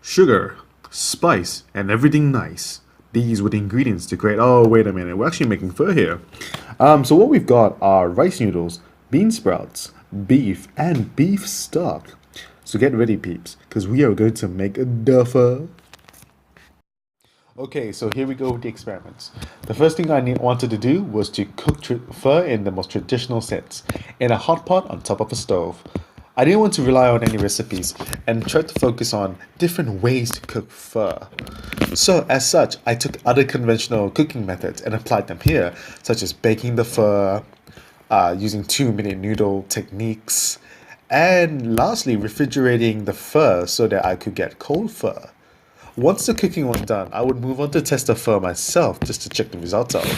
sugar, spice, and everything nice. These were the ingredients to create. Oh, wait a minute, we're actually making pho here. So what we've got are rice noodles, bean sprouts, beef, and beef stock. So get ready, peeps, because we are going to make the pho. Okay, so here we go with the experiments. The first thing wanted to do was to cook pho in the most traditional sense, in a hot pot on top of a stove. I didn't want to rely on any recipes and tried to focus on different ways to cook pho. So, as such, I took other conventional cooking methods and applied them here, such as baking the pho, using 2-minute noodle techniques, and lastly, refrigerating the pho so that I could get cold pho. Once the cooking was done, I would move on to test the pho myself just to check the results out.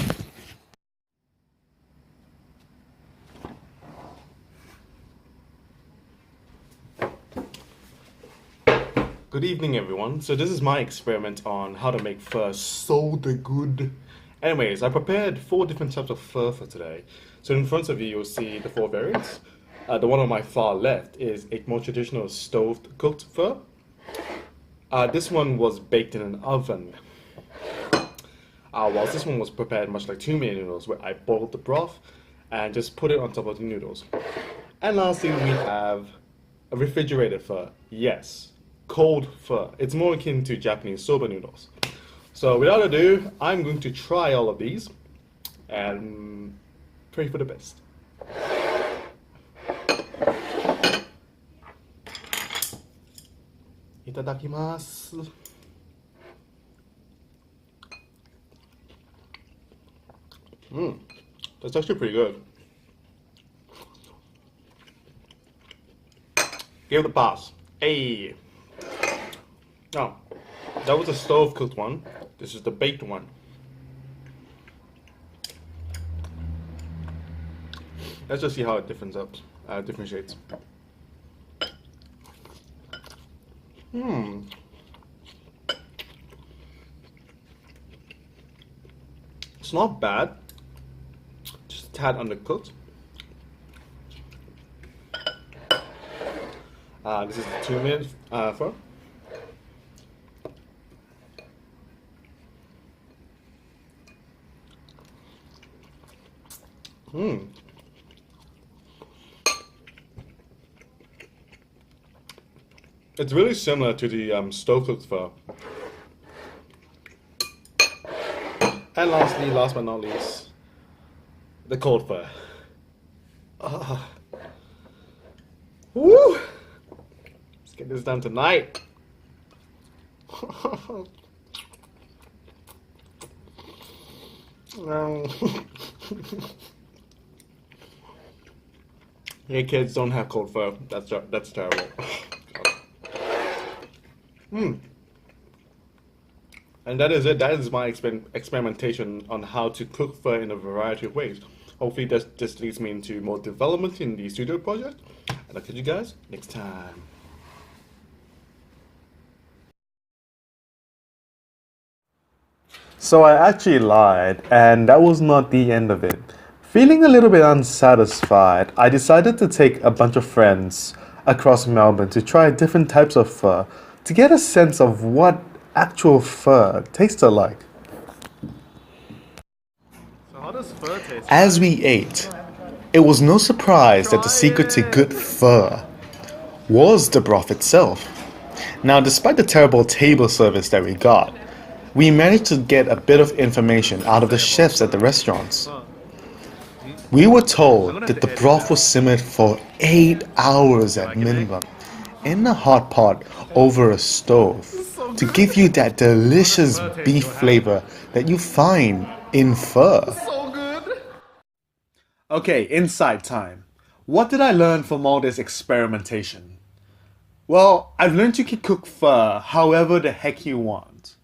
Good evening, everyone. So this is my experiment on how to make pho so the good. Anyways, I prepared 4 different types of pho for today. So in front of you, you'll see the 4 variants. The one on my far left is a more traditional stove cooked pho. This one was baked in an oven. Whilst this one was prepared much like 2-minute noodles, where I boiled the broth and just put it on top of the noodles. And lastly, we have a refrigerated pho. Yes, cold pho. It's more akin to Japanese soba noodles. So without ado, I'm going to try all of these and pray for the best. Itadakimasu. That's actually pretty good. Give it a pass. Hey. Oh, that was a stove cooked one. This is the baked one. Let's just see how it differentiates. It's not bad. Just a tad undercooked. This is the 2-minute pho. It's really similar to the stove cooked pho. And lastly, last but not least, the cold pho. Woo! Let's get this done tonight. Hey kids, don't have cold pho. That's terrible. And that is it. That is my experimentation on how to cook pho in a variety of ways. Hopefully this leads me into more development in the studio project. And I'll catch you guys next time. So I actually lied, and that was not the end of it. Feeling a little bit unsatisfied, I decided to take a bunch of friends across Melbourne to try different types of pho to get a sense of what actual pho tasted like. So how does pho taste? As we ate, it was no surprise that the secret to good pho was the broth itself. Now, despite the terrible table service that we got, we managed to get a bit of information out of the chefs at the restaurants. We were told that the broth was simmered for 8 hours at minimum in a hot pot over a stove to give you that delicious beef flavor that you find in pho. So good. Okay, insight time. What did I learn from all this experimentation? Well, I've learned you can cook pho however the heck you want.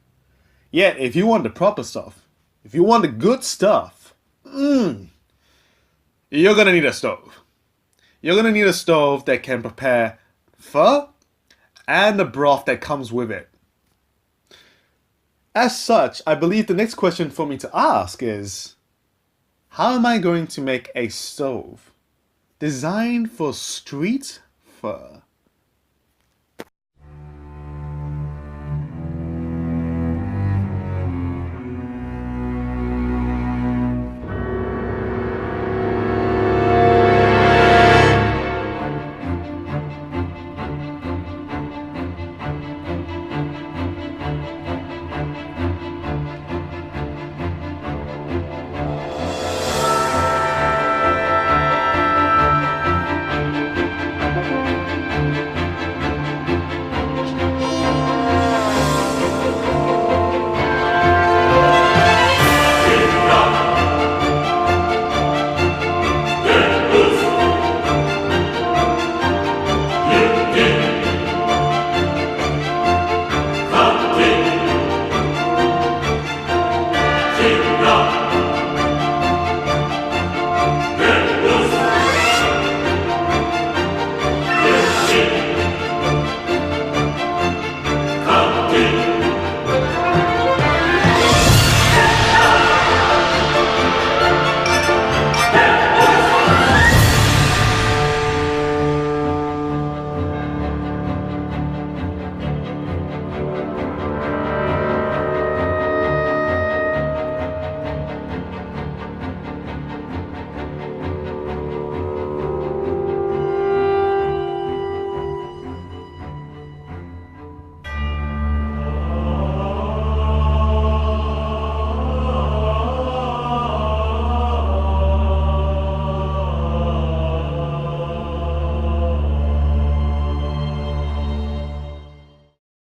Yet, if you want the proper stuff, if you want the good stuff, you're gonna need a stove. You're gonna need a stove that can prepare pho and the broth that comes with it. As such, I believe the next question for me to ask is, how am I going to make a stove designed for street pho?